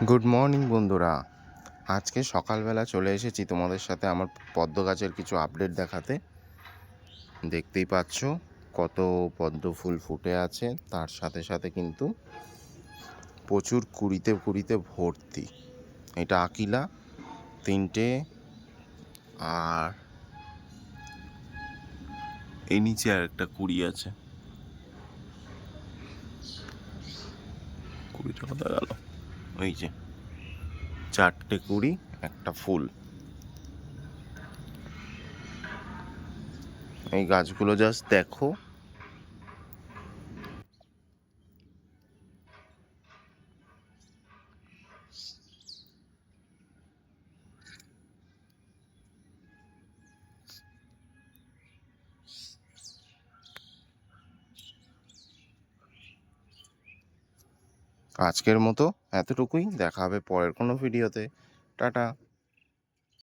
Good morning বন্ধুরা। আজকে সকালবেলা চলে এসেছি তোমাদের সাথে আমার পদ্ম গাছের কিছু আপডেট দেখাতে। দেখতেই পাচ্ছ কত পদ্ম ফুল ফুটে আছে, তার সাথে সাথে কিন্তু প্রচুর কুড়িতে কুড়িতে ভর্তি। এটা আকিলা 3টে, আর এই নিচে আর একটা কুড়ি আছে। কুড়িটা কোথায় গেল? ওই যে 4টে কুড়ি, একটা ফুল। এই গাছগুলো জাস্ট দেখো। আজকের মতো এতটুকুই, দেখা হবে পরের কোনো ভিডিওতে। টাটা।